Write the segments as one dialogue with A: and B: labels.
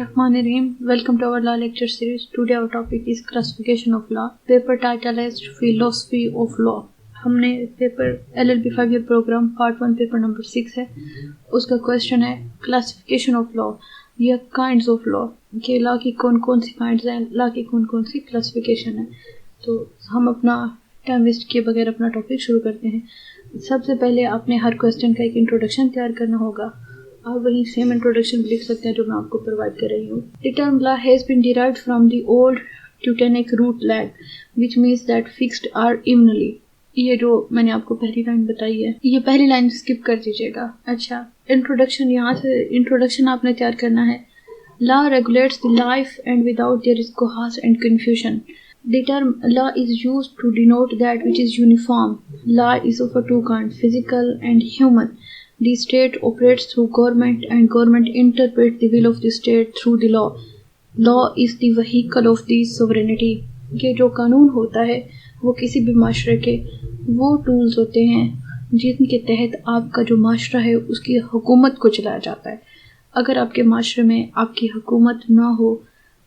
A: Bismillahirrahmanirrahim. Welcome to our law lecture series. Today our topic is classification of law. Paper title is Philosophy of Law. हमने paper LLB 5 year program part 1 paper number 6 है. उसका question है classification of law या kinds of law कि law की कौन कौन सी kinds हैं, लॉ की कौन कौन सी classification है. तो हम अपना टाइम वेस्ट किए बगैर अपना टॉपिक शुरू करते हैं. सबसे पहले आपने हर क्वेश्चन का एक इंट्रोडक्शन तैयार करना होगा. आप वही सेम इंट्रोडक्शन लिख सकते हैं जो मैं आपको प्रोवाइड कर रही हूँ. The term law has been derived from the old Teutonic root lag which means that fixed or evenly. ये जो मैंने आपको पहली लाइन बताई है, ये पहली लाइन स्किप कर दीजिएगा. अच्छा, इंट्रोडक्शन यहाँ से इंट्रोडक्शन आपने तैयार करना है. Law regulates the life and without there is chaos and confusion. The term law is used to denote that which is uniform. Law is of two kinds, physical and human. The state operates through government and government interprets the will of the state through the law. Law is the vehicle of the sovereignty. ये जो कानून होता है वो किसी भी माशरे के वो टूल्स होते हैं जिनके तहत आपका जो माशरा है उसकी हुकूमत को चलाया जाता है. अगर आपके माशरे में आपकी हुकूमत ना हो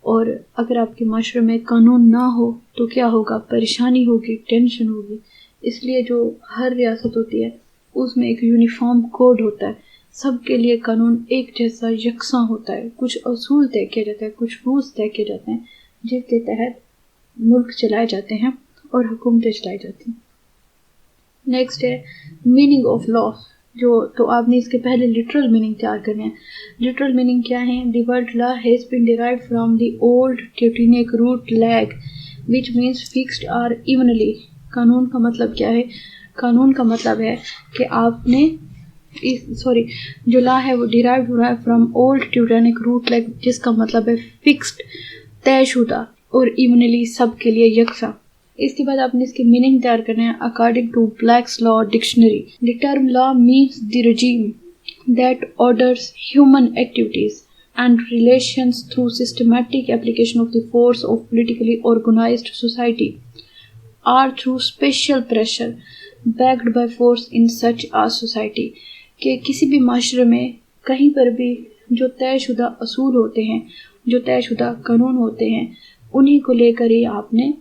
A: और अगर आपके माशरे में कानून ना हो तो क्या होगा? परेशानी होगी, टेंशन होगी. इसलिए जो हर रियासत होती है उसमें एक यूनिफॉर्म कोड होता है. सबके लिए कानून एक जैसा यकसा होता है. कुछ असूल तय किए जाते हैं, कुछ रूल्स तय किए जाते हैं जिसके तहत मुल्क चलाए जाते हैं और हुकूमतें चलाई जाती हैं. नेक्स्ट है मीनिंग ऑफ लॉ. तो आपने इसके पहले लिटरल मीनिंग तैयार करने हैं. लिटरल मीनिंग क्या है? The word law has been derived from the old Teutonic root lag which means fixed or evenly. कानून का मतलब क्या है? कानून का मतलब है कि आपने जो लॉ है वो डिराइव्ड हो रहा है from old Teutonic root lag जिसका मतलब है फिक्स्ड, तयशुदा और इवनली सबके लिए यकसा. इसके बाद आपने इसके मीनिंग तैयार करने हैं. According to Black's law dictionary the term law means the regime that orders human activities and relations through systematic application of the force of politically organized society or through special pressure backed by force in such a society. कि किसी भी माशरे में कहीं पर भी जो तयशुदा असूल होते हैं, जो तयशुदा कानून होते हैं, उन्हीं को लेकर ही आपने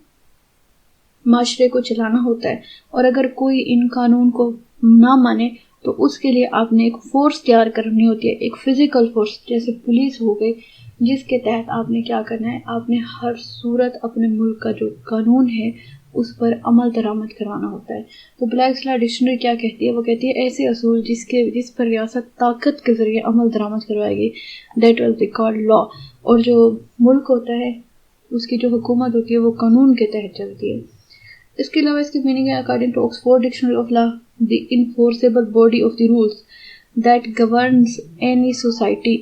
A: माशरे को चलाना होता है. और अगर कोई इन कानून को ना माने तो उसके लिए आपने एक फोर्स तैयार करनी होती है, एक फिजिकल फोर्स जैसे पुलिस हो गई, जिसके तहत आपने क्या करना है? आपने हर सूरत अपने मुल्क का जो कानून है उस पर अमल दरामद करवाना होता है. तो ब्लैक्स लॉ डिक्शनरी क्या कहती है? वो कहती है ऐसे असूल जिस पर रियासत ताकत के जरिए अमल दरामद करवाएगी, that will be called law. और जो मुल्क होता है उसकी जो हुकूमत होती है वो कानून के तहत चलती है. इसके अलावा इसकी मीनिंग है according to Oxford dictionary of law the enforceable body of the rules that governs any society.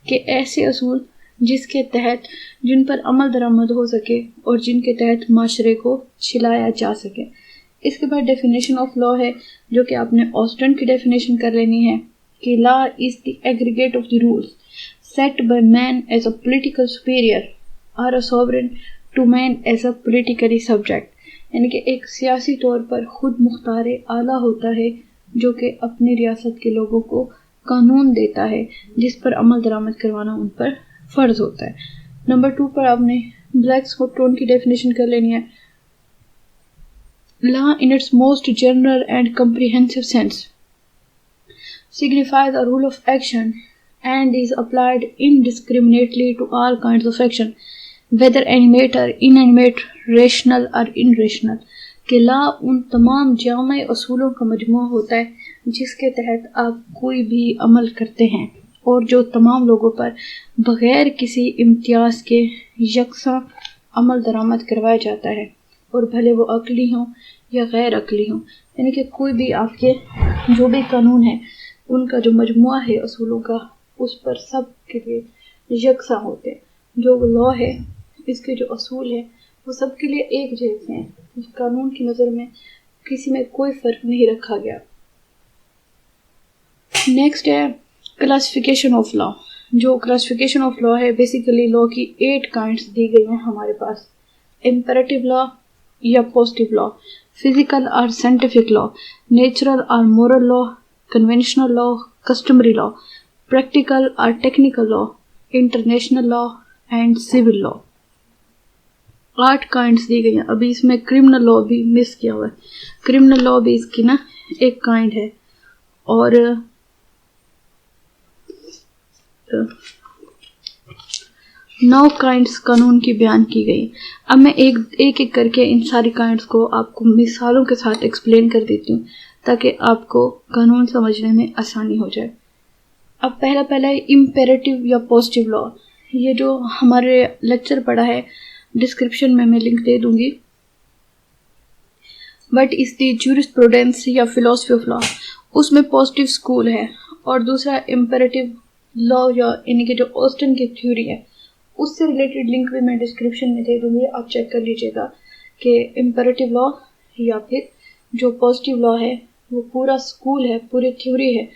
A: के ऐसे असूल जिसके तहत जिन पर अमल दरामद हो सके और जिनके तहत माशरे को चलाया जा सके. इसके बाद डेफिनेशन ऑफ लॉ है जो कि आपने ऑस्टन की डेफिनेशन कर लेनी है कि law is the aggregate of the rules set by man as a political superior और a sovereign to man as a politically subject. यानी कि एक सियासी तौर पर खुद मुख्तार आला होता है जो कि अपनी रियासत के लोगों को कानून देता है जिस पर अमल दरामद करवाना उन पर फ़र्ज होता है. नंबर 2 पर आपने ब्लैक्स टोन की डेफिनेशन कर लेनी है. Law in its most general and comprehensive sense signifies a rule of action and is applied indiscriminately to all kinds of action, whether animate or inanimate, rational or irrational. कि law उन तमाम जामे असूलों का मजमूआ होता है जिसके तहत आप कोई भी अमल करते हैं और जो तमाम लोगों पर बग़ैर किसी इम्तियाज़ के यकसा अमल दरामद करवाया जाता है, और भले वो अक्ली हों या गैर अक्ली हों. यानी कि कोई भी आपके जो भी कानून है उनका जो मजमूआ है असूलों का उस पर सब के लिए यकसा होते हैं. जो लॉ है इसके जो असूल है वो सबके लिए एक जैसे हैं. कानून की नज़र में किसी में कोई फ़र्क नहीं रखा गया. नेक्स्ट है क्लासिफिकेशन ऑफ लॉ. जो क्लासिफिकेशन ऑफ लॉ है बेसिकली लॉ की 8 काइंड्स दी गई हैं हमारे पास. इम्पेरेटिव लॉ या पॉजिटिव लॉ, फिजिकल और साइंटिफिक लॉ, नेचुरल और moral law, conventional law, customary law, practical और technical law, international law and civil law. 8 kinds दी गई हैं। अभी इसमें क्रिमिनल लॉ भी मिस किया हुआ है। क्रिमिनल लॉ भी इसकी ना एक काइंड है। और 9 काइंड्स कानून की बयान की गई। अब मैं एक करके इन सारी काइंड्स को आपको मिसालों के साथ एक्सप्लेन कर देती हूँ ताकि आपको कानून समझने में आसानी हो जाए। अब पहला है इम्पेरेटिव या पॉजिटिव लॉ। ये जो हमारे लेक्चर पढ़ा है डिस्क्रिप्शन में मैं लिंक दे दूंगी। बट इस दी ज्यूरिस्प्रूडेंस या फिलोसफी ऑफ लॉ, उसमें पॉजिटिव स्कूल है। और दूसरा इम्पेरेटिव लॉ या यानी कि जो ऑस्टन की थ्योरी है, उससे रिलेटेड लिंक भी मैं डिस्क्रिप्शन में दे दूंगी, आप चेक कर लीजिएगा कि इम्पेरेटिव लॉ या फिर जो पॉजिटिव लॉ है वो पूरा स्कूल है, पूरी थ्योरी है।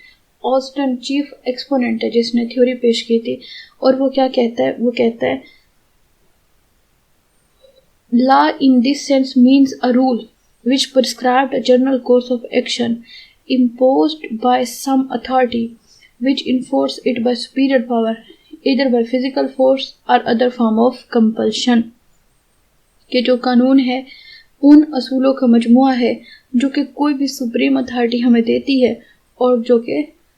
A: ऑस्टन चीफ एक्सपोनेंट है जिसने थ्योरी पेश की थी। और वो क्या कहता है, वो कहता है law in this sense means a rule which prescribed a general course of action imposed by some authority which enforced it by superior power either by physical force or other form of compulsion। कि जो कानून है उन असूलों का मजमुआ है जो कि कोई भी सुप्रीम अथॉरिटी हमें देती है और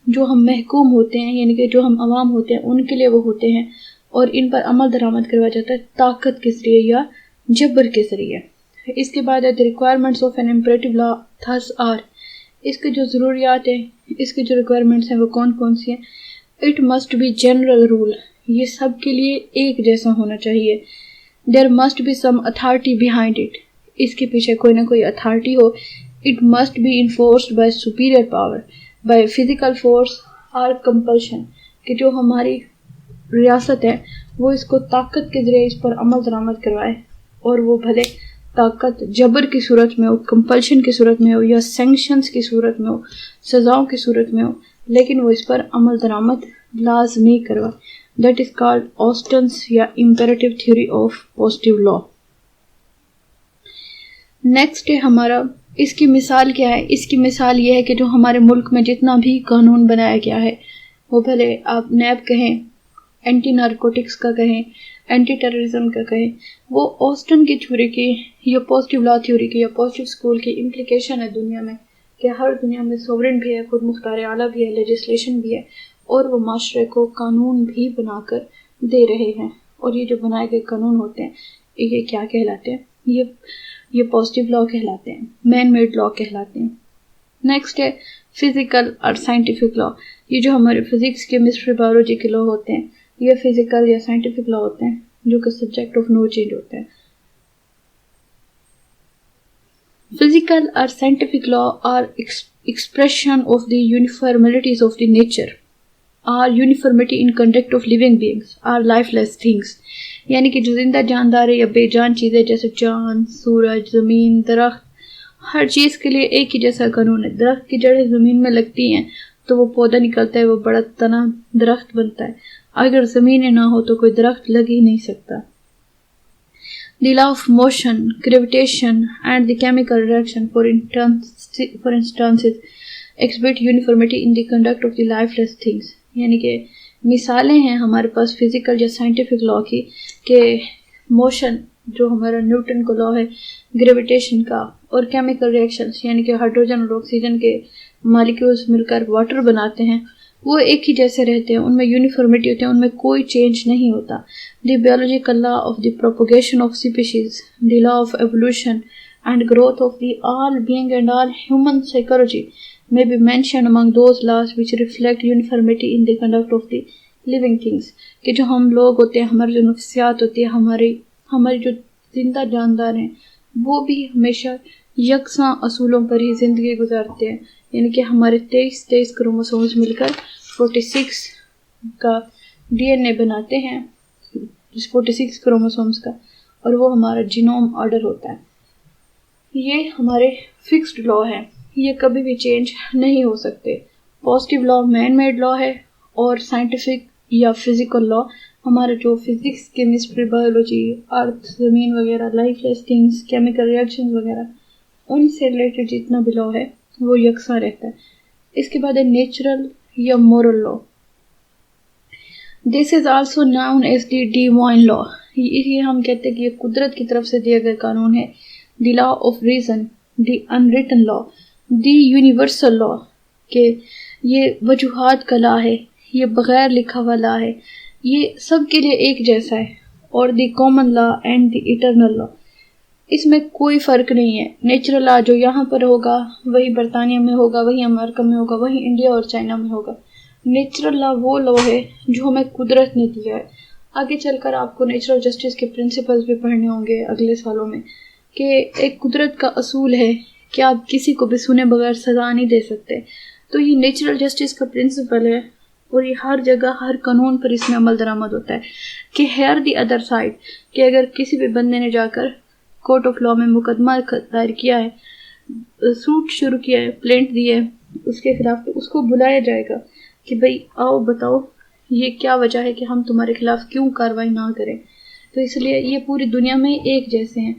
A: जो हम महकूम होते हैं यानी कि जो हम अवाम होते हैं उनके लिए वो होते हैं और इन पर अमल दरामद करवाया जाता है ताकत के जरिए या जबर के जरिए। इसके बाद है the requirements of an imperative law thus are. इसके जो ज़रूरियात हैं, इसके जो रिक्वायरमेंट्स हैं वो कौन कौन सी हैं। It must be general rule, ये सब के लिए एक जैसा होना चाहिए। There must be some authority behind it, इसके पीछे कोई ना कोई अथॉरिटी हो। It must be enforced by superior power by physical force और कंपल्शन, कि जो हमारी रियासत है वो इसको ताकत के जरिए इस पर अमल दरामद करवाए और वो भले ताकत जबर की सूरत में हो, कंपल्शन की सूरत में हो या सैंक्शंस की सूरत में हो, सजाओं की सूरत में हो, लेकिन वो इस पर अमल दरामद लाजमी करवाए। दैट इज कॉल्ड ऑस्टन्स या imperative theory of positive law. Next है हमारा, इसकी मिसाल क्या है। इसकी मिसाल ये है कि जो हमारे मुल्क में जितना भी कानून बनाया गया है, वो भले आप नैब कहें, एंटी नारकोटिक्स का कहें, एंटी टेररिज्म का कहें, वो ऑस्टन की थ्योरी की या पॉजिटिव लॉ थ्योरी की या पॉजिटिव स्कूल की इम्प्लीकेशन है दुनिया में, कि हर दुनिया में सोवरेन भी है, खुद मुख्तार आला भी है, लेजिस्लेशन भी है और वो माशरे को कानून भी बनाकर दे रहे हैं। और ये जो बनाए गए कानून होते हैं ये क्या कहलाते हैं, ये पॉजिटिव लॉ कहलाते हैं, मैन मेड लॉ कहलाते हैं। नेक्स्ट है फिजिकल और साइंटिफिक लॉ। ये जो हमारे फिजिक्स, केमिस्ट्री, बायोलॉजी के लॉ होते हैं ये फिजिकल या साइंटिफिक लॉ होते हैं जो कि सब्जेक्ट ऑफ नो चेंज होते हैं। फिजिकल और scientific law or expression of the uniformities of the nature or uniformity in conduct of living beings or lifeless things, यानी कि जो जिंदा जानदार है या बेजान चीज़ें जैसे चांद, सूरज, ज़मीन, दरख्त, हर चीज़ के लिए एक ही जैसा कानून है। दरख्त की जड़ें ज़मीन में लगती हैं तो वो पौधा निकलता है, वो बड़ा तना दरख्त बनता है। अगर ज़मीन ना हो तो कोई दरख्त लग ही नहीं सकता। The law of motion, gravitation and the chemical reaction for instance exhibit uniformity in the conduct of the lifeless things। यानी कि मिसालें हैं हमारे पास फिजिकल या साइंटिफिक लॉ की, कि मोशन जो हमारा न्यूटन का लॉ है ग्रेविटेशन का, और केमिकल रिएक्शंस यानी कि हाइड्रोजन और ऑक्सीजन के मॉलिक्यूल्स मिलकर वाटर बनाते हैं, वो एक ही जैसे रहते हैं, उनमें यूनिफॉर्मिटी होती है, उनमें कोई चेंज नहीं होता। The biological law of the propagation of species, the law of evolution and growth of the all being and all human psychology may be mentioned among those laws which reflect uniformity in the conduct of the living things। कि जो हम लोग होते हैं, हमारी जो नफ्सियात होती है, हमारी जो जिंदा जानदार हैं, वो भी हमेशा यकसा असूलों पर ही ज़िंदगी गुजारते हैं। यानी कि हमारे 23 क्रोमोसोम्स मिलकर 46 का डीएनए बनाते हैं, 46 क्रोमोसोम्स का, और वो हमारा जीनोम ऑर्डर होता है। ये हमारे फिक्स्ड लॉ है, ये कभी भी चेंज नहीं हो सकते। Positive law man made law है और साइंटिफिक या फिजिकल लॉ हमारा जो फिजिक्स, केमिस्ट्री, बायोलॉजी, अर्थ, ज़मीन वगैरह, लाइफलेस थिंग्स, केमिकल रिएक्शंस वगैरह, उनसे रिलेटेड जितना भी लॉ है वो यकसा रहता है। इसके बाद है नेचुरल या moral law. This is also known as the divine law. ये हम कहते हैं कि ये कुदरत की तरफ से दिया गया कानून है। The law of reason, the unwritten law, the universal law, के ये वजूहात का लॉ है, ये बगैर लिखा हुआ लॉ है, ये सब के लिए एक जैसा है। और the common law and the eternal law, इसमें कोई फ़र्क नहीं है। नेचुरल लॉ जो यहाँ पर होगा वही बरतानिया में होगा, वही अमेरिका में होगा, वही इंडिया और चाइना में होगा। नेचुरल लॉ वो लॉ है जो हमें कुदरत ने दिया है। आगे चलकर आपको नेचुरल जस्टिस के प्रिंसिपल्स भी पढ़ने होंगे अगले सालों में, कि एक कुदरत का असूल है कि आप किसी को भी सुने बगैर सज़ा नहीं दे सकते। तो ये नेचुरल जस्टिस का प्रिंसिपल है और ये हर जगह हर कानून पर इसमें अमल दरामद होता है कि हेयर द अदर साइड, कि अगर किसी भी बंदे ने जाकर कोर्ट ऑफ लॉ में मुकदमा दायर किया है, सूट शुरू किया है, प्लेंट दी है उसके खिलाफ, तो उसको बुलाया जाएगा कि भाई आओ बताओ ये क्या वजह है कि हम तुम्हारे खिलाफ क्यों कार्रवाई ना करें। तो इसलिए ये पूरी दुनिया में एक जैसे हैं।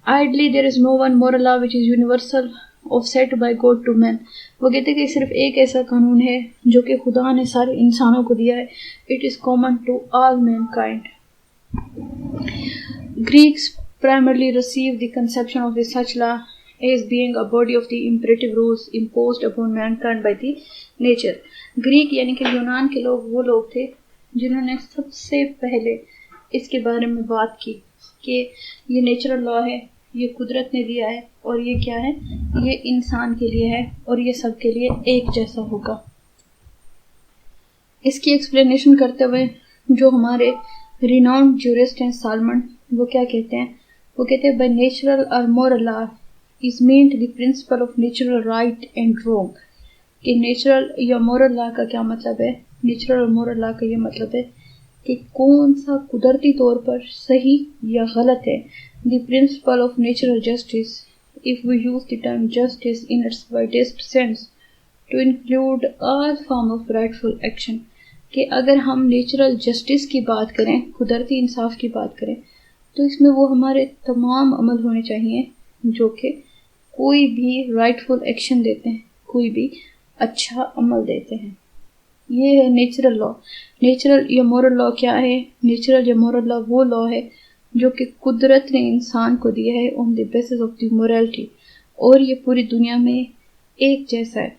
A: Ideally there is no one moral law which is universal of set by God to man. वो कहते हैं कि सिर्फ एक ऐसा कानून है जो कि खुदा ने सारे इंसानों को दिया है। It is common to all mankind. Greeks primarily received the conception of the such law as being a body of the imperative rules imposed upon mankind by the nature। Greek यानी कि यूनान के लोग वो लोग थे जिन्होंने सबसे पहले इसके बारे में बात की कि ये नेचुरल लॉ है, ये कुदरत ने दिया है और ये क्या है, ये इंसान के लिए है और ये सब के लिए एक जैसा होगा। इसकी एक्सप्लेनेशन करते हुए जो हमारे रिनाउंड ज्यूरिस्ट हैं सालमन, वो क्या कहते हैं, वो कहते हैं बाय नेचुरल और moral law is meant the principle of natural right and wrong. कि नेचुरल या मोरल लॉ का क्या मतलब है। नेचुरल और मोरल लॉ का ये मतलब है कि कौन सा कुदरती तौर पर सही या गलत है। The principle of natural justice, if we use the term justice in its widest sense to include all form of rightful action, कि अगर हम नेचुरल जस्टिस की बात करें, कुदरती इंसाफ की बात करें, तो इसमें वो हमारे तमाम अमल होने चाहिए जो कि कोई भी राइटफुल एक्शन देते हैं, कोई भी अच्छा अमल देते हैं। ये है नेचुरल लॉ। नेचुरल या मोरल लॉ क्या है। नेचुरल या मोरल लॉ वो लॉ है जो कि कुदरत ने इंसान को दिया है on the basis of the morality, और ये पूरी दुनिया में एक जैसा है।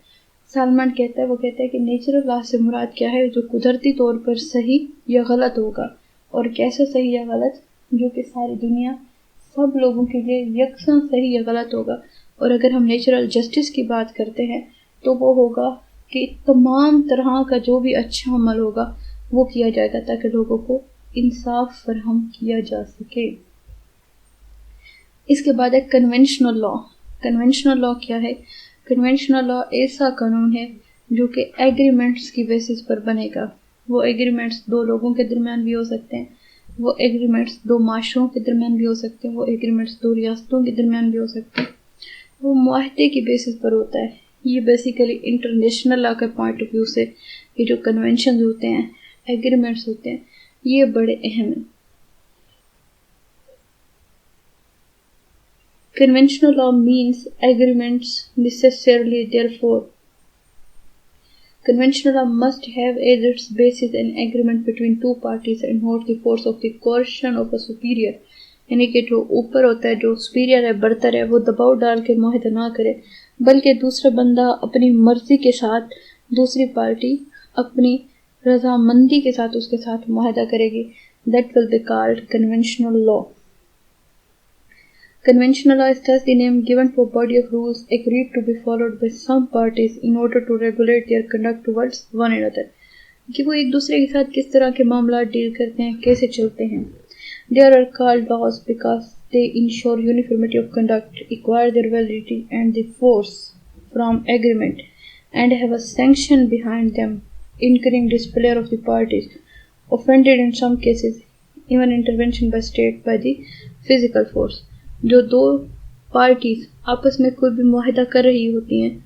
A: सालमन कहता है, वो कहता है कि नेचुरल लॉ से मुराद क्या है, जो कुदरती तौर पर सही या गलत होगा। और कैसे सही या गलत, जो कि सारी दुनिया सब लोगों के लिए यकसा सही या गलत होगा। और अगर हम नेचुरल जस्टिस की बात करते हैं तो वो होगा कि तमाम तरह का जो भी अच्छा अमल होगा वो किया जाएगा ताकि लोगों को इंसाफ फराहम किया जा सके। इसके बाद है कन्वेंशनल लॉ। कन्वेंशनल लॉ क्या है। कन्वेंशनल लॉ ऐसा कानून है जो कि एग्रीमेंट्स की बेसिस पर बनेगा। वो एग्रीमेंट्स दो लोगों के दरमियान भी हो सकते हैं, वो एग्रीमेंट्स दो माशरों के दरमियान भी हो सकते हैं, वो एग्रीमेंट्स दो रियासतों के दरमियान भी हो सकते हैं। वो मुआहदे की बेसिस पर होता है। ये बेसिकली इंटरनेशनल लॉ के पॉइंट ऑफ व्यू से ये जो कन्वेंशन होते हैं, एग्रीमेंट्स होते हैं, ये बड़े अहम हैं। Conventional law means agreements necessarily, therefore conventional law must have as its basis an agreement between two parties and not the force of the coercion of a superior। यानी कि जो ऊपर होता है, जो सुपीरियर है, बरतर है, वो दबाव डाल के मुआहदा ना करे, बल्कि दूसरा बंदा अपनी मर्जी के साथ, दूसरी पार्टी अपनी रजामंदी के साथ उसके साथ मुआहदा करेगी। That will be called conventional law। Conventional law is thus the name given to a body of rules agreed to be followed by some parties in order to regulate their conduct towards one another। कि वो एक दूसरे के साथ किस तरह के मामला डील करते हैं, कैसे चलते हैं। They are called laws because they ensure uniformity of conduct, acquire their validity and the force from agreement, and have a sanction behind them, incurring displeasure of the parties offended, in some cases even intervention by state by the physical force। जो दो parties आपस में कोई भी मुआहदा कर रही होती हैं,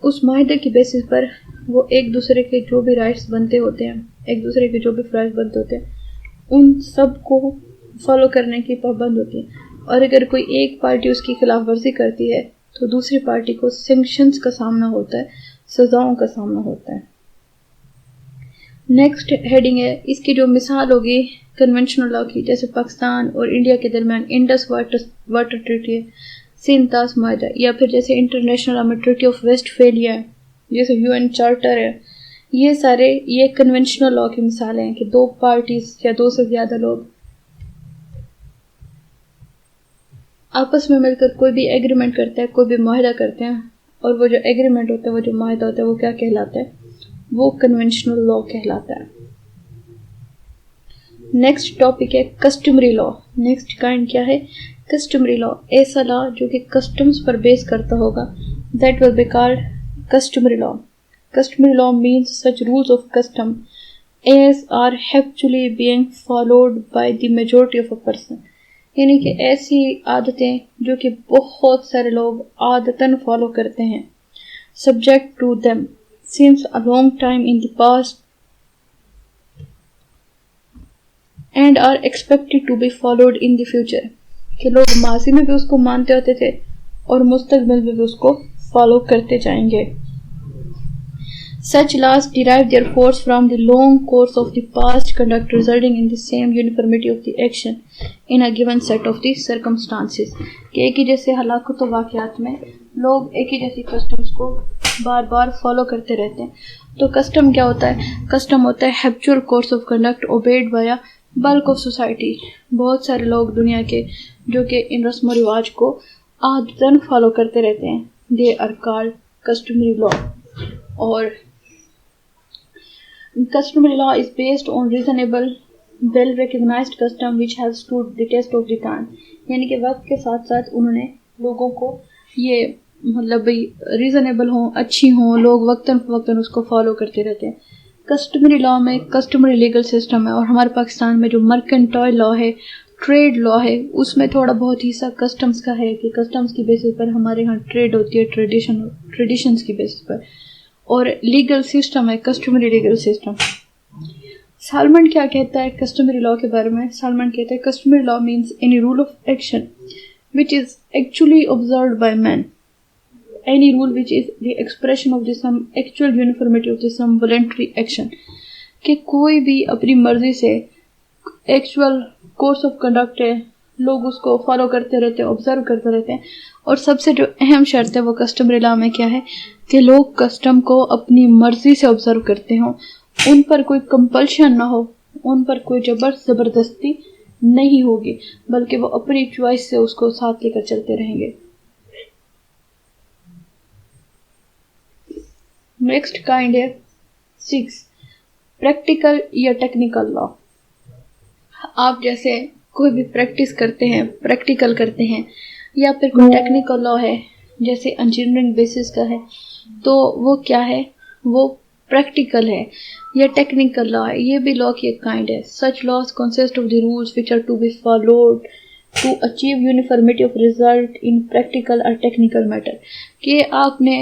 A: उस मुआहदे की बेसिस पर वो एक दूसरे के जो भी राइट्स बनते होते हैं, एक दूसरे के जो भी फ़राइज़ बनते होते हैं, उन सब को फॉलो करने की पाबंद होती है। और अगर कोई एक पार्टी उसकी खिलाफ वर्जी करती है तो दूसरी पार्टी को सैंक्शंस का सामना होता है, सज़ाओं का सामना होता है। नेक्स्ट हेडिंग है, इसकी जो मिसाल होगी कन्वेंशनल लॉ की, जैसे पाकिस्तान और इंडिया के दरमियान इंडस वाटर ट्रीटी है, सिंतास माहिदा, या फिर जैसे इंटरनेशनल ट्रीटी ऑफ वेस्टफेलिया है, जैसे यूएन चार्टर है। ये सारे ये कन्वेंशनल लॉ की मिसालें हैं कि दो पार्टीज या दो से ज्यादा लोग आपस में मिलकर कोई भी एग्रीमेंट करते हैं, कोई भी माहिदा करते हैं, और वो जो एग्रीमेंट होता है, वो जो माहिदा होता है, वो क्या कहलाता है? वो कन्वेंशनल लॉ कहलाता है। नेक्स्ट टॉपिक है कस्टमरी लॉ। नेक्स्ट काइंड क्या है? कस्टमरी लॉ, ऐसा लॉ जो कि कस्टम्स पर बेस करता होगा, that will be called customary law. Customary law means such rules of custom as are habitually being followed by the majority of a person, यानी कि ऐसी आदतें जो कि बहुत सारे लोग आदतन फॉलो करते हैं, subject to them since a long time in the past and are expected to be followed in the future, कि लोग माजी में भी उसको मानते होते थे और मुस्तकबिल में भी उसको फॉलो करते जाएंगे। Such laws derive their force from the long course of the past conduct, resulting in the same uniformity of the action in a given set of the circumstances। कि एक ही जैसे हलाकत व वाक़यात में लोग एक ही जैसी कस्टम्स को बार बार फॉलो करते रहते हैं। तो कस्टम क्या होता है? कस्टम होता है habitual course of conduct obeyed by a bulk of society. बहुत सारे लोग दुनिया के जो कि इन रस्म व रिवाज को आदतन फॉलो करते रहते हैं, they are called customary law. और customary law is based on reasonable, well recognized custom which have stood the test of the time, यानी कि वक्त के साथ साथ उन्होंने लोगों को ये मतलब रीजनेबल हो, अच्छी हो, लोग वक्तन फवक्तन उसको फॉलो करते रहते हैं। कस्टमरी लॉ में कस्टमरी लीगल सिस्टम है, और हमारे पाकिस्तान में जो मर्केंटाइल लॉ है, ट्रेड लॉ है, उसमें थोड़ा बहुत हिस्सा कस्टम्स का है कि कस्टम्स की बेसिस पर हमारे यहाँ ट्रेड होती है, ट्रेडिशंस की बेसिस पर। और लीगल सिस्टम है कस्टमरी लीगल सिस्टम। सालमन क्या कहता है कस्टमरी लॉ के बारे में? सालमन कहता है customary law means any rule of action which is actually observed by man, any rule which is the expression of the some actual uniformity of the some voluntary action, कि कोई भी अपनी मर्जी से एक्चुअल कोर्स ऑफ कंडक्ट है, लोग उसको follow करते रहते हैं, ऑब्जर्व करते रहते हैं। और सबसे जो अहम शर्त है वो कस्टमरी लॉ में क्या है कि लोग कस्टम को अपनी मर्जी से ऑब्जर्व करते हों, उन पर कोई कंपल्शन ना हो, उन पर कोई जबरदस्ती नहीं होगी, बल्कि वो अपनी चॉइस से उसको साथ लेकर चलते रहेंगे। नेक्स्ट काइंड है 6 प्रैक्टिकल या टेक्निकल लॉ। आप जैसे कोई भी प्रैक्टिस करते हैं, प्रैक्टिकल करते हैं, या फिर कोई टेक्निकल लॉ है जैसे इंजीनियरिंग बेसिस का है, तो वो क्या है? वो प्रैक्टिकल है या टेक्निकल लॉ है। ये भी लॉ की एक काइंड है। Such laws consist of the rules which are to be followed to achieve uniformity of result in practical और टेक्निकल मैटर, कि आपने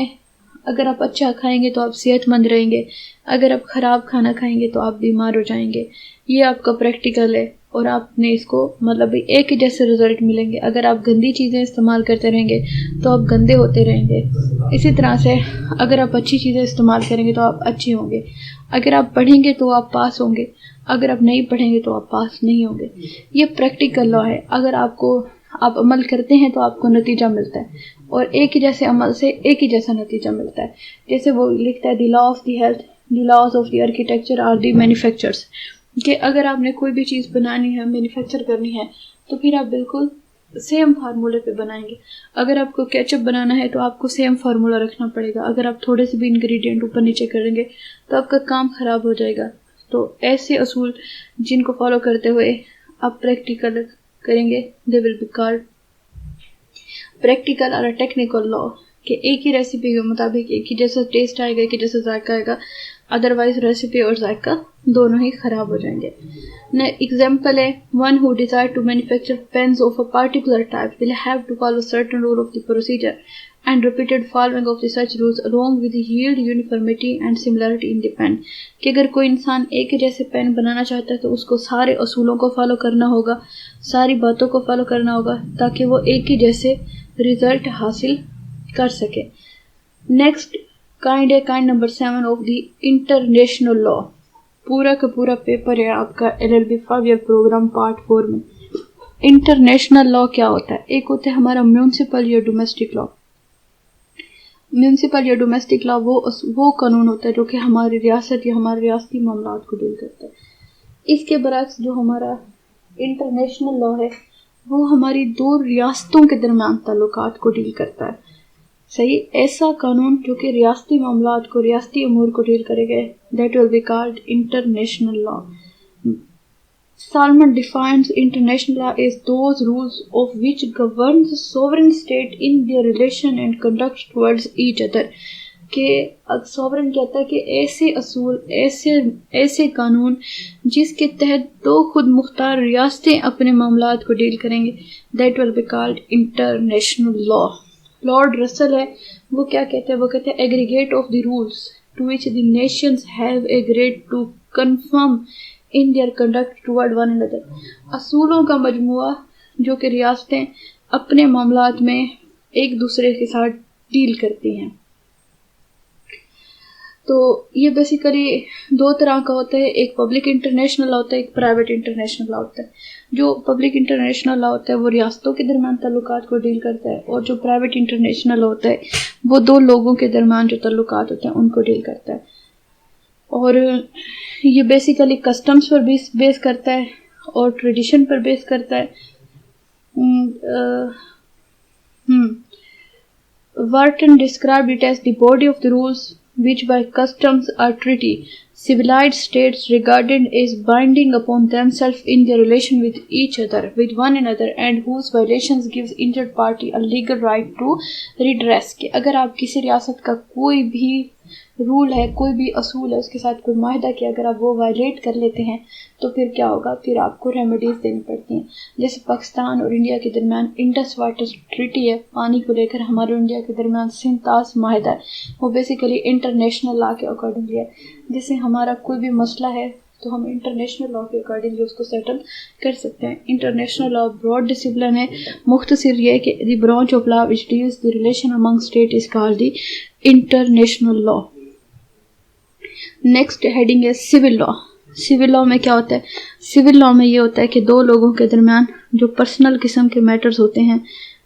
A: अगर आप अच्छा खाएंगे तो आप सेहतमंद रहेंगे, अगर आप ख़राब खाना खाएंगे तो आप बीमार हो जाएंगे। ये आपका प्रैक्टिकल है, और आपने इसको मतलब एक ही जैसे रिजल्ट मिलेंगे। अगर आप गंदी चीज़ें इस्तेमाल करते रहेंगे तो आप गंदे होते रहेंगे। इसी तरह से अगर आप अच्छी चीज़ें इस्तेमाल करेंगे तो आप अच्छे होंगे। अगर आप पढ़ेंगे तो आप पास होंगे, अगर आप नहीं पढ़ेंगे तो आप पास नहीं होंगे। ये प्रैक्टिकल लॉ है। अगर आप अमल करते हैं तो आपको नतीजा मिलता है, और एक ही जैसे अमल से एक ही जैसा नतीजा मिलता है। जैसे वो लिखता है the law of the health, the laws of the architecture are the manufacturers, कि अगर आपने कोई भी चीज़ बनानी है, मैन्युफैक्चर करनी है, तो फिर आप बिल्कुल सेम फार्मूले पे बनाएंगे। अगर आपको केचप बनाना है तो आपको सेम फार्मूला रखना पड़ेगा। अगर आप थोड़े से भी इंग्रेडिएंट ऊपर नीचे करेंगे तो आपका काम ख़राब हो जाएगा। तो ऐसे असूल जिनको फॉलो करते हुए आप प्रैक्टिकल करेंगे, they will be called practical और टेक्निकल लॉ, कि एक ही रेसिपी के मुताबिक एक ही जैसा टेस्ट आएगा, एक ही जैसा जायका आएगा, अदरवाइज रेसिपी और जायका दोनों ही खराब हो जाएंगे। न एग्जाम्पल है, one who desire to manufacture pens of a particular type will have to follow certain rule of the procedure and repeated following of the such rules along with yield uniformity and similarity in the pen, कि अगर कोई इंसान एक ही जैसे pen बनाना चाहता है तो उसको सारे असूलों को फॉलो करना होगा, सारी बातों को फॉलो करना होगा, ताकि वो एक ही जैसे रिजल्ट हासिल कर सके। नेक्स्ट काइंड है kind number 7 of the international law, पूरा का पूरा पेपर है आपका LLB 5 ईयर प्रोग्राम पार्ट 4 में। इंटरनेशनल लॉ क्या होता है? एक होता है हमारा म्यूनिसिपल या डोमेस्टिक लॉ। म्यूनिसिपल या डोमेस्टिक लॉ वो कानून होता है जो कि हमारी रियासत या हमारे रियासती मामलात को डील करता है। इसके बरक्स जो हमारा इंटरनेशनल लॉ है वो हमारी दो रियासतों के दरमियान ताल्लुकात को डील करता है। सही, ऐसा कानून जो कि रियासती मामलात को, रियासती अमूर को डील करेगा, that will be called international law. Salman defines international law as those rules of which govern the sovereign state in their relation and conduct towards each other। के सॉवरेन कहता है कि ऐसे असूल, ऐसे कानून जिसके तहत दो खुद मुख्तार रियासतें अपने मामलात को डील करेंगे, that will be called international law. Lord Russell है, वो क्या कहते हैं? वो कहते हैं aggregate of the rules to which the nations have agreed to conform in their conduct toward one another. असूलों का मजमुआ जो कि रियासतें अपने मामलात में एक दूसरे के साथ डील करती हैं। तो ये बेसिकली दो तरह का होता है, एक पब्लिक इंटरनेशनल लॉ होता है, एक प्राइवेट इंटरनेशनल लॉ होता है। जो पब्लिक इंटरनेशनल लॉ होता है वो रियासतों के दरमियान ताल्लुकात को डील करता है, और जो प्राइवेट इंटरनेशनल होता है वो दो लोगों के दरमियान जो ताल्लुकात होते हैं उनको डील करता है। और ये बेसिकली कस्टम्स पर बेस करता है और ट्रेडिशन पर बेस करता है। Wharton described it as the body of the rules which by customs or treaty civilized states regarded as binding upon themselves in their relation with each other, with one another, and whose violations gives injured party a legal right to redress। कि अगर आप किसी रियासत का कोई भी rule है, कोई भी असूल है, उसके साथ कोई माहिदा किया, अगर आप वो वायलेट कर लेते हैं तो फिर क्या होगा? फिर आपको रेमेडीज देनी पड़ती हैं। जैसे पाकिस्तान और इंडिया के दरमियान इंडस वाटर ट्रीटी है, पानी को लेकर हमारे इंडिया के दरमियान सिंतास माहिदा है, वो बेसिकली इंटरनेशनल लॉ के अकॉर्डिंगली है। जैसे हमारा कोई भी मसला है तो हम इंटरनेशनल लॉ के अकॉर्डिंगली उसको सेटल कर सकते हैं। इंटरनेशनल लॉ ब्रॉड डिसिप्लिन है, मुख्तसर ये है कि the branch of law which deals the relation among state is called the international law. Next heading है सिविल लॉ। सिविल लॉ में क्या होता है? सिविल लॉ में ये होता है कि दो लोगों के दरमियान जो पर्सनल किस्म के मैटर्स होते हैं,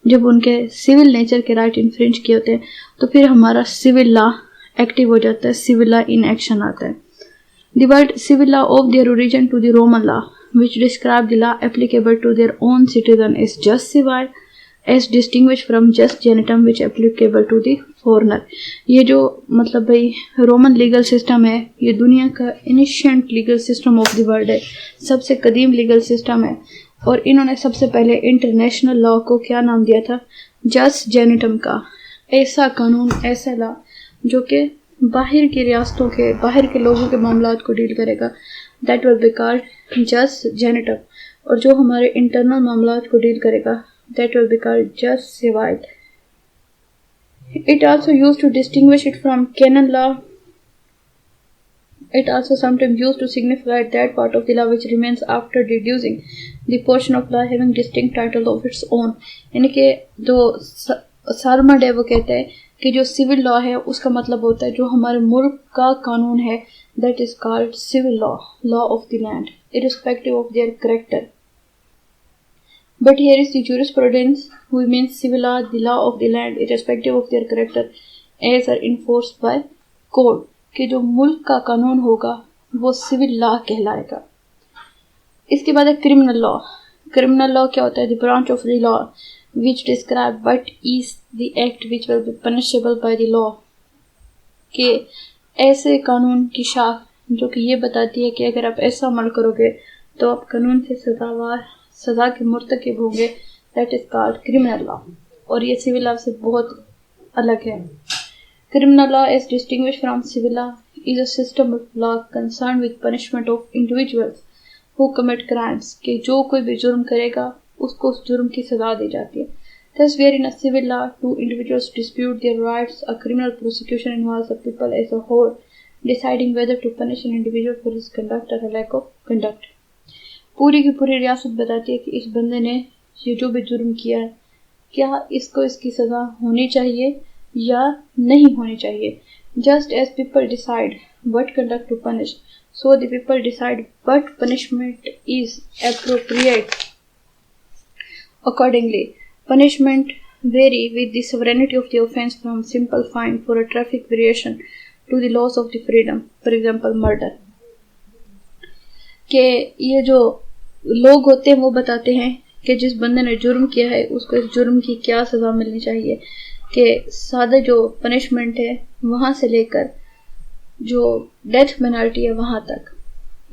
A: जब उनके सिविल नेचर के राइट इन्फ्रिंज किए होते हैं तो फिर हमारा सिविल लॉ एक्टिव हो जाता है, सिविल लॉ इन एक्शन आता है। The word civil law of their origin to the Roman law which describe the law applicable to their own citizen is just civil as distinguished from just genitum which applicable to the foreigner। ये जो मतलब भाई Roman legal system है, ये दुनिया का ancient legal system of the world है, सबसे कदीम लीगल सिस्टम है। और इन्होंने सबसे पहले इंटरनेशनल लॉ को क्या नाम दिया था? जस्ट जेनिटम का। ऐसा कानून, ऐसा लॉ जो कि बाहर की रियासतों के, बाहर के लोगों के मामलात को डील करेगा, दैट विल बी कॉल्ड जस्ट जेनिटम। और जो हमारे इंटरनल मामलात को डील करेगा, दैट विल बी कॉल्ड जस्ट सिविल। It also used to distinguish it from canon law. It also sometimes used to signify that part of the law which remains after deducing the portion of law having distinct title of its own। यानी कि जो salmon है वो कहते हैं कि जो civil law है उसका मतलब होता है जो हमारे मुल्क का कानून है, that is called civil law, law of the land, irrespective of their character। But here is the jurisprudence, who means civil law, the law of the land, irrespective of their character, as are enforced by court। कि जो मुल्क का कानून होगा वो civil law कहलाएगा। इसके बाद है क्रिमिनल लॉ। क्रिमिनल लॉ क्या होता है? The branch of the law which describe what is the act which will be punishable by the law। कि ऐसे कानून की शाख जो कि ये बताती है कि अगर आप ऐसा अमल करोगे तो आप कानून से सजा के मुर्तकिब होंगे, that is called criminal law. और ये सिविल लॉ से बहुत अलग है। Criminal law is distinguished from civil law is a system of law concern with punishment of individuals who commit crimes. कि जो कोई भी जुर्म करेगा उसको उस जुर्म की सजा दी जाती है। Thus, where in a civil law two individuals dispute their rights, a criminal prosecution involves the people as a whole deciding whether to punish an individual for his conduct or a lack of conduct। पूरी की पूरी रियासत बताती है कि इस बंदे ने ये जो भी जुर्म किया है, क्या इसको इसकी सजा होनी चाहिए या नहीं होनी चाहिए। Just as people decide what conduct to punish, So the people decide what punishment is appropriate. Accordingly, punishment vary with the severity of the offense from simple fine for a traffic variation to the loss of the freedom, for example murder. कि ये जो लोग होते हैं वो बताते हैं कि जिस बंदे ने जुर्म किया है उसको इस जुर्म की क्या सज़ा मिलनी चाहिए, कि सादा जो पनिशमेंट है वहाँ से लेकर जो डेथ पेनल्टी है वहाँ तक।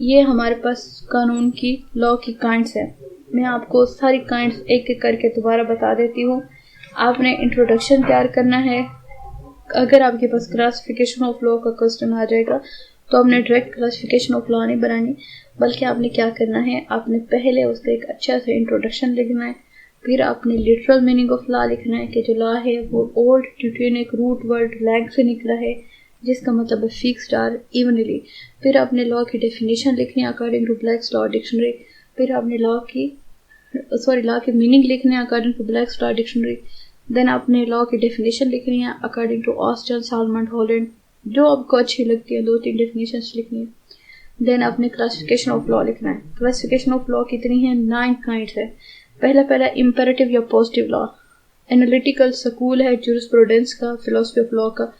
A: ये हमारे पास कानून की लॉ की काइंड्स है। मैं आपको सारी काइंड्स एक एक करके दोबारा बता देती हूँ। आपने इंट्रोडक्शन तैयार करना है। अगर आपके पास क्लासिफिकेशन ऑफ लॉ का क्वेश्चन आ जाएगा तो आपने डायरेक्ट क्लासिफिकेशन ऑफ लॉ नहीं बनानी, बल्कि आपने क्या करना है, आपने पहले उसका एक अच्छा सा इंट्रोडक्शन लिखना है। फिर आपने लिटरल मीनिंग ऑफ लॉ लिखना है कि जो लॉ है वो old Teutonic root word lang से निकला है जिसका मतलब है फिक्स्ड आर इवनली। फिर आपने लॉ की डेफिनेशन लिखनी है according to Black's law dictionary. फिर आपने लॉ की मीनिंग लिखनी है according to Black's law dictionary. Then आपने लॉ की डेफिनेशन लिखनी है according to Austin Salmond Holland, जो आपको अच्छी लगती है, 2-3 डेफिनेशंस लिखनी है। देन आपने क्लासिफिकेशन ऑफ लॉ लिखना है। क्लासिफिकेशन ऑफ लॉ कितनी है? 9 काइंड्स है। पहला इंपेरेटिव या पॉजिटिव लॉ। एनालिटिकल स्कूल है जूरिस्प्रूडेंस का, फिलोसफी ऑफ लॉ का,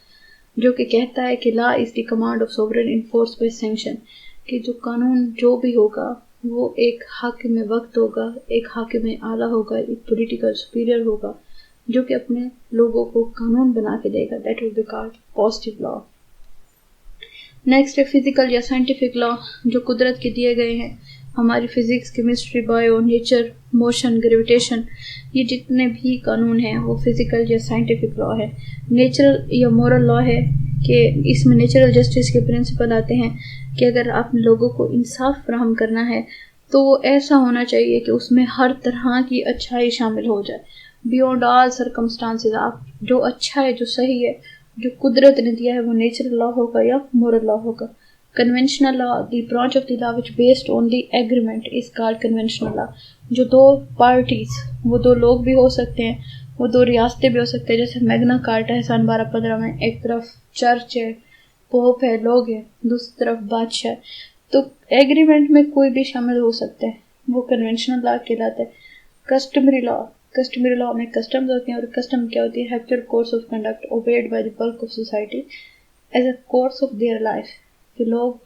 A: जो कि कहता है कि law is the command of sovereign enforce by sanction, कि जो कानून जो भी होगा वो एक हाकिम वक्त होगा, एक हाकिम आला होगा, एक पॉलिटिकल सुपीरियर होगा जो कि अपने लोगों को कानून बना के देगा। That will be called positive law. Next है फिजिकल या साइंटिफिक लॉ, जो कुदरत के दिए गए हैं। हमारी physics, chemistry, bio, nature, motion, gravitation, ये जितने भी कानून हैं वो फिजिकल या साइंटिफिक लॉ है। नेचुरल या मोरल लॉ है कि इसमें नेचुरल जस्टिस के प्रिंसिपल आते हैं कि अगर आपने लोगों को इंसाफ फराहम करना है तो वो ऐसा होना चाहिए कि उसमें हर तरह की अच्छाई शामिल हो जाए, बियॉन्ड ऑल सर्कमस्टांसेस। आप जो अच्छा है, जो सही है, जो कुदरत ने दिया है, वो नेचुरल लॉ होगा या मोरल लॉ होगा। Conventional law, the branch of the law which based on the agreement is called conventional law. जो 2 पार्टीज, वो 2 लोग भी हो सकते हैं, वो 2 रियासतें भी हो सकते हैं, जैसे मैग्ना कार्टा है सन 1215 में, एक तरफ चर्च है, पोप है, लोग हैं, दूसरी तरफ बादशाह। तो एग्रीमेंट में कोई भी शामिल हो सकता है, वो कन्वेंशनल लॉ कहलाता है। कस्टमरी लॉ में कस्टम्स होते हैं, और कस्टम क्या होती है? Habitual course of conduct obeyed by the bulk of society as a course of their life, कि लोग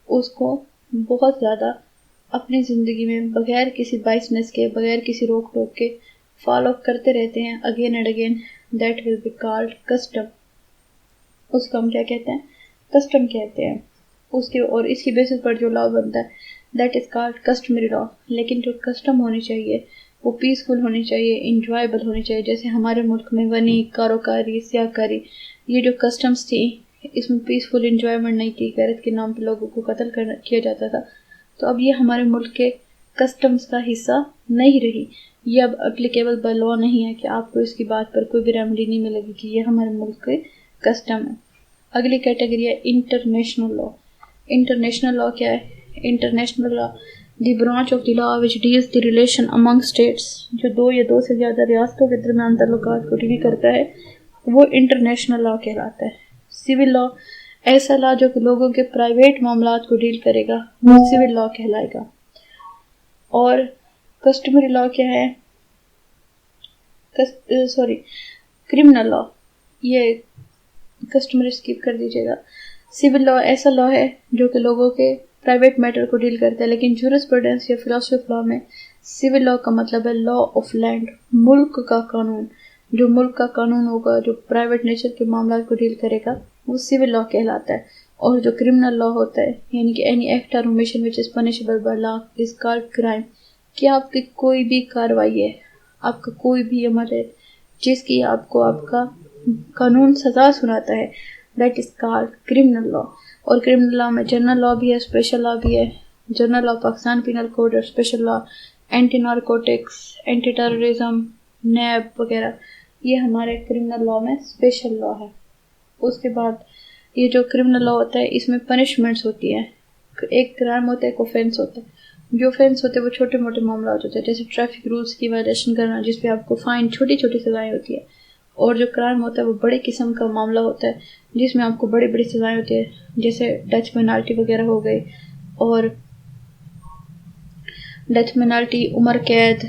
A: उसको बहुत ज़्यादा अपनी ज़िंदगी में बगैर किसी बाइसनेस के, बगैर किसी रोक टोक के फॉलो करते रहते हैं again and again. That will be called custom. उसको हम क्या कहते हैं? कस्टम कहते हैं उसके, और इसकी बेसिस पर जो लॉ बनता है that is called customary law. लेकिन जो कस्टम होनी चाहिए वो पीसफुल होनी चाहिए, इंजॉयबल होनी चाहिए। जैसे हमारे मुल्क में वनी, कारोकारी, स्याकारी, ये जो कस्टम्स थी इसमें पीसफुल इंजॉयमेंट नहीं थी, गैरत के नाम पे लोगों को कत्ल किया जाता था। तो अब ये हमारे मुल्क के कस्टम्स का हिस्सा नहीं रही, ये अब एप्लीकेबल बाय लॉ नहीं है कि आपको इसकी बात पर कोई भी रेमेडी नहीं मिलेगी कि ये हमारे मुल्क के कस्टम है। अगली कैटेगरी है इंटरनेशनल लॉ। इंटरनेशनल लॉ क्या है? International law the branch of the law which deals the relation among states, जो 2 या 2 से ज़्यादा रियासतों के दरमियान ताल्लुकात को डील करता है, वो इंटरनेशनल लॉ कहलाता है। सिविल लॉ, ऐसा लॉ जो कि लोगों के प्राइवेट मामलात को डील करेगा, वो सिविल लॉ कहलाएगा। और कस्टमरी लॉ क्या है? क्रिमिनल लॉ, ये कस्टमरी स्किप कर दीजिएगा। सिविल लॉ ऐसा लॉ है जो कि लोगों के प्राइवेट मैटर को डील करता है। लेकिन जूरिस्प्रूडेंस या फिलोसफी ऑफ लॉ में सिविल लॉ का मतलब है लॉ ऑफ लैंड, मुल्क का कानून। जो मुल्क का कानून होगा, जो प्राइवेट नेचर के मामला को डील करेगा, वो सिविल लॉ कहलाता है। और जो क्रिमिनल लॉ होता है, यानी कि एनी एक्ट और omission which is punishable by law is called crime, कि आपकी कोई भी कार्रवाई है, आपका कोई भी अमल है जिसकी आपको आपका कानून सजा सुनाता है, that is called criminal law. और क्रिमिनल लॉ में जनरल लॉ भी है, स्पेशल लॉ भी है। General law Pakistan penal code, और special law anti narcotics, anti terrorism, NAB वगैरह, ये हमारे क्रिमिनल लॉ में स्पेशल लॉ है। उसके बाद ये जो क्रिमिनल लॉ होता है इसमें पनिशमेंट्स होती है। एक क्राइम होता है, एक ऑफेंस होता है। जो ऑफेंस होते हैं वो छोटे मोटे मामला होते हैं, जैसे ट्रैफिक रूल्स की वायलेशन करना जिसपे आपको फाइन, छोटी छोटी सजाएं होती है। और जो क्राइम होता है वो बड़े किस्म का मामला होता है जिसमें आपको बड़ी बड़ी सजाएं होती है, जैसे डेथ पेनल्टी वगैरह हो गई, और डेथ पेनल्टी, उम्र कैद,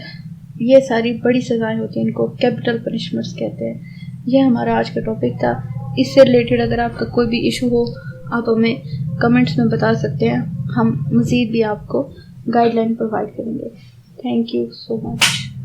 A: ये सारी बड़ी सज़ाएं होती हैं, इनको कैपिटल पनिशमेंट्स कहते हैं। यह हमारा आज का टॉपिक था। इससे रिलेटेड अगर आपका कोई भी इशू हो आप हमें कमेंट्स में बता सकते हैं, हम मज़ीद भी आपको गाइडलाइन प्रोवाइड करेंगे। Thank you so much.